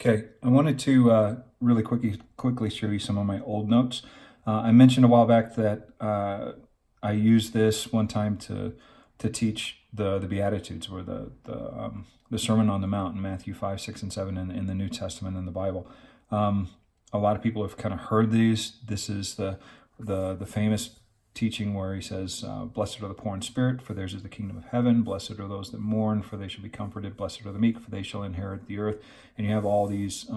Okay, I wanted to really quickly show you some of my old notes. I mentioned a while back that I used this one time to teach the Beatitudes, or the Sermon on the Mount in Matthew 5, 6, and 7 in the New Testament in the Bible. A lot of people have kind of heard these. This is the famous teaching where he says, "Blessed are the poor in spirit, for theirs is the kingdom of heaven. Blessed are those that mourn, for they shall be comforted. Blessed are the meek, for they shall inherit the earth." And you have all these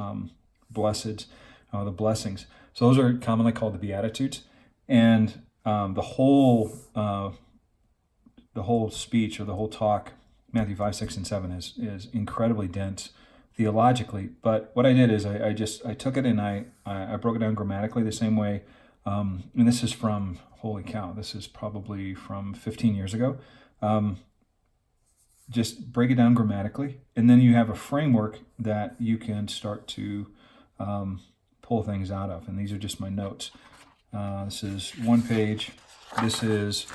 blesseds, the blessings. So those are commonly called the Beatitudes. And the whole speech, or the whole talk, Matthew 5, 6, and 7, is incredibly dense theologically. But what I did is I took it and I broke it down grammatically the same way. And this is from, holy cow, this is probably from 15 years ago. Just break it down grammatically, and then you have a framework that you can start to pull things out of. And these are just my notes. This is one page. This is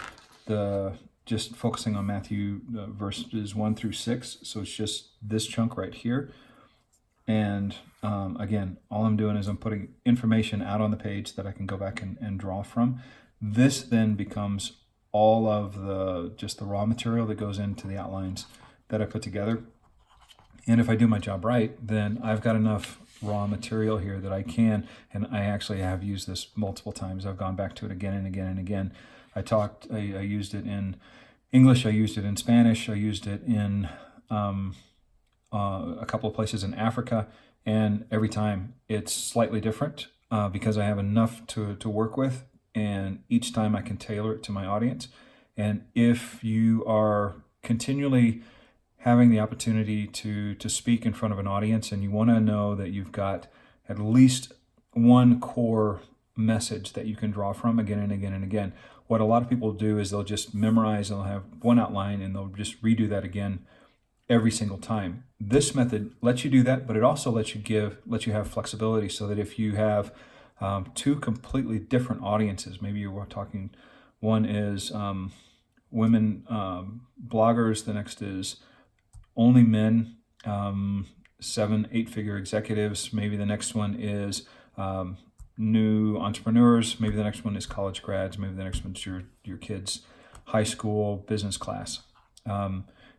just focusing on Matthew verses 1 through 6. So it's just this chunk right here. And again, all I'm doing is I'm putting information out on the page that I can go back and draw from. This then becomes all of just the raw material that goes into the outlines that I put together. And if I do my job right, then I've got enough raw material here that I can, and I actually have used this multiple times. I've gone back to it again and again and again. I used it in English, I used it in Spanish, I used it in a couple of places in Africa, and every time it's slightly different because I have enough to work with, and each time I can tailor it to my audience. And if you are continually having the opportunity to speak in front of an audience, and you want to know that you've got at least one core message that you can draw from again and again and again, what a lot of people do is they'll just memorize, they'll have one outline, and they'll just redo that again every single time. This method lets you do that, but it also lets you have flexibility, so that if you have two completely different audiences, maybe you're talking, one is women bloggers, the next is only men, 7-8 figure executives, maybe the next one is new entrepreneurs, maybe the next one is college grads, maybe the next one's your kids' high school business class.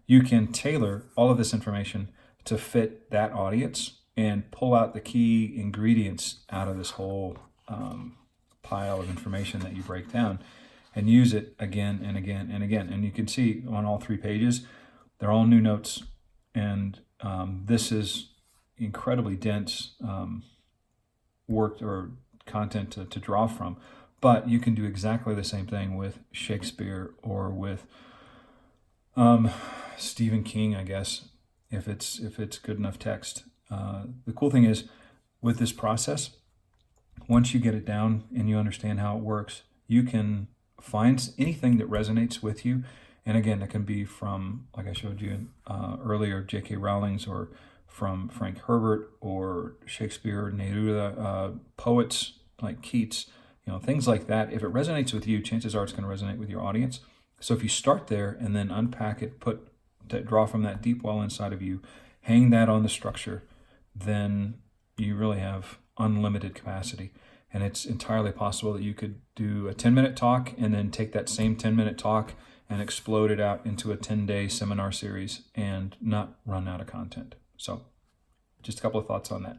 You can tailor all of this information to fit that audience and pull out the key ingredients out of this whole pile of information that you break down, and use it again and again and again. And you can see on all 3 pages, they're all new notes. And this is incredibly dense work or content to draw from. But you can do exactly the same thing with Shakespeare, or with Stephen King, I guess, if it's good enough text. The cool thing is, with this process, once you get it down and you understand how it works, you can find anything that resonates with you. And again, it can be from, like I showed you earlier, J.K. Rowling's, or from Frank Herbert, or Shakespeare, Neruda, poets like Keats, things like that. If it resonates with you, chances are it's going to resonate with your audience. So if you start there and then unpack it, draw from that deep well inside of you, hang that on the structure, then you really have unlimited capacity. And it's entirely possible that you could do a 10-minute talk and then take that same 10-minute talk and explode it out into a 10-day seminar series and not run out of content. So just a couple of thoughts on that.